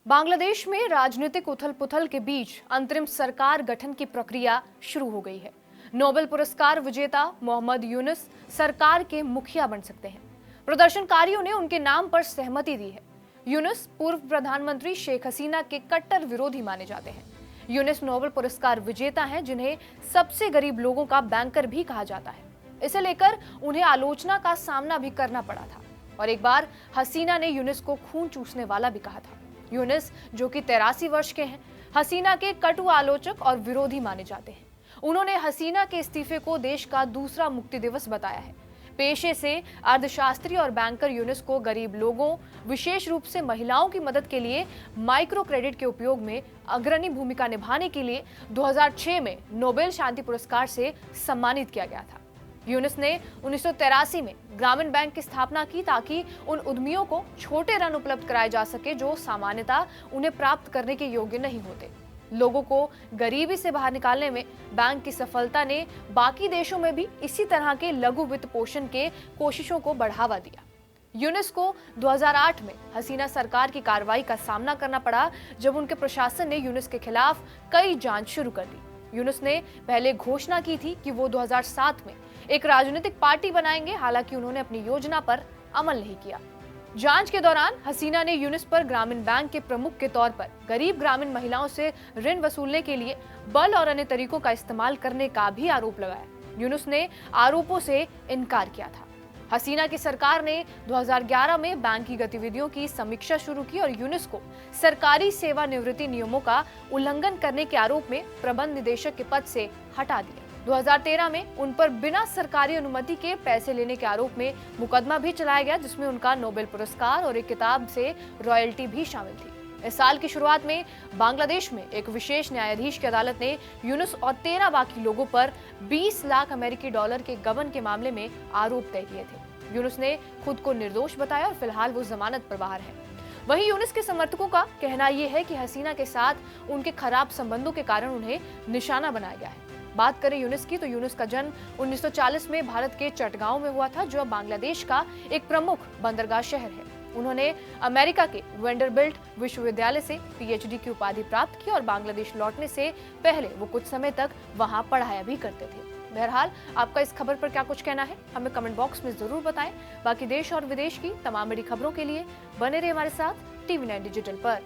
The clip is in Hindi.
बांग्लादेश में राजनीतिक उथल-पुथल के बीच अंतरिम सरकार गठन की प्रक्रिया शुरू हो गई है। नोबेल पुरस्कार विजेता मोहम्मद यूनुस सरकार के मुखिया बन सकते हैं। प्रदर्शनकारियों ने उनके नाम पर सहमति दी है। यूनुस पूर्व प्रधानमंत्री शेख हसीना के कट्टर विरोधी माने जाते हैं। यूनुस नोबेल पुरस्कार विजेता हैं, जिन्हें सबसे गरीब लोगों का बैंकर भी कहा जाता है। इसे लेकर उन्हें आलोचना का सामना भी करना पड़ा था और एक बार हसीना ने यूनुस को खून चूसने वाला भी कहा था। यूनुस, जो कि 83 वर्ष के हैं, हसीना के कटु आलोचक और विरोधी माने जाते हैं। उन्होंने हसीना के इस्तीफे को देश का दूसरा मुक्ति दिवस बताया है। पेशे से अर्थशास्त्री और बैंकर यूनुस को गरीब लोगों, विशेष रूप से महिलाओं की मदद के लिए माइक्रो क्रेडिट के उपयोग में अग्रणी भूमिका निभाने के लिए 2006 में नोबेल शांति पुरस्कार से सम्मानित किया गया था। यूनुस ने 1983 में ग्रामीण बैंक की स्थापना की ताकि उन उद्यमियों को छोटे ऋण उपलब्ध कराए जा सके जो सामान्यतः उन्हें प्राप्त करने के योग्य नहीं होते। लोगों को गरीबी से बाहर निकालने में बैंक की सफलता ने बाकी देशों में भी इसी तरह के लघु वित्त पोषण के कोशिशों को बढ़ावा दिया। यूनुस को 2008 में हसीना सरकार की कार्रवाई का सामना करना पड़ा, जब उनके प्रशासन ने यूनुस के खिलाफ कई जांच शुरू कर दी। यूनुस ने पहले घोषणा की थी कि वो 2007 में एक राजनीतिक पार्टी बनाएंगे, हालांकि उन्होंने अपनी योजना पर अमल नहीं किया। जांच के दौरान हसीना ने यूनुस पर ग्रामीण बैंक के प्रमुख के तौर पर गरीब ग्रामीण महिलाओं से ऋण वसूलने के लिए बल और अन्य तरीकों का इस्तेमाल करने का भी आरोप लगाया। यूनुस ने आरोपों से इनकार किया था। हसीना की सरकार ने 2011 में बैंक की गतिविधियों की समीक्षा शुरू की और यूनुस को सरकारी सेवानिवृत्ति नियमों का उल्लंघन करने के आरोप में प्रबंध निदेशक के पद से हटा दिया। 2013 में उन पर बिना सरकारी अनुमति के पैसे लेने के आरोप में मुकदमा भी चलाया गया, जिसमें उनका नोबेल पुरस्कार और एक किताब से रॉयल्टी भी शामिल थी। इस साल की शुरुआत में बांग्लादेश में एक विशेष न्यायाधीश की अदालत ने यूनुस और 13 बाकी लोगों पर 20 लाख अमेरिकी डॉलर के गबन के मामले में आरोप तय किए थे। यूनुस ने खुद को निर्दोष बताया और फिलहाल वो जमानत पर बाहर है। वहीं यूनुस के समर्थकों का कहना यह है कि हसीना के साथ उनके खराब संबंधों के कारण उन्हें निशाना बनाया गया है। बात करें यूनुस की, तो यूनुस का जन्म 1940 में भारत के चटगांव में हुआ था, जो अब बांग्लादेश का एक प्रमुख बंदरगाह शहर है। उन्होंने अमेरिका के वेंडरबिल्ट विश्वविद्यालय से पीएचडी की उपाधि प्राप्त की और बांग्लादेश लौटने से पहले वो कुछ समय तक वहां पढ़ाया भी करते थे। बहरहाल, आपका इस खबर पर क्या कुछ कहना है, हमें कमेंट बॉक्स में जरूर बताएं। बाकी देश और विदेश की तमाम बड़ी खबरों के लिए बने रहिए हमारे साथ टीवी 9 डिजिटल पर।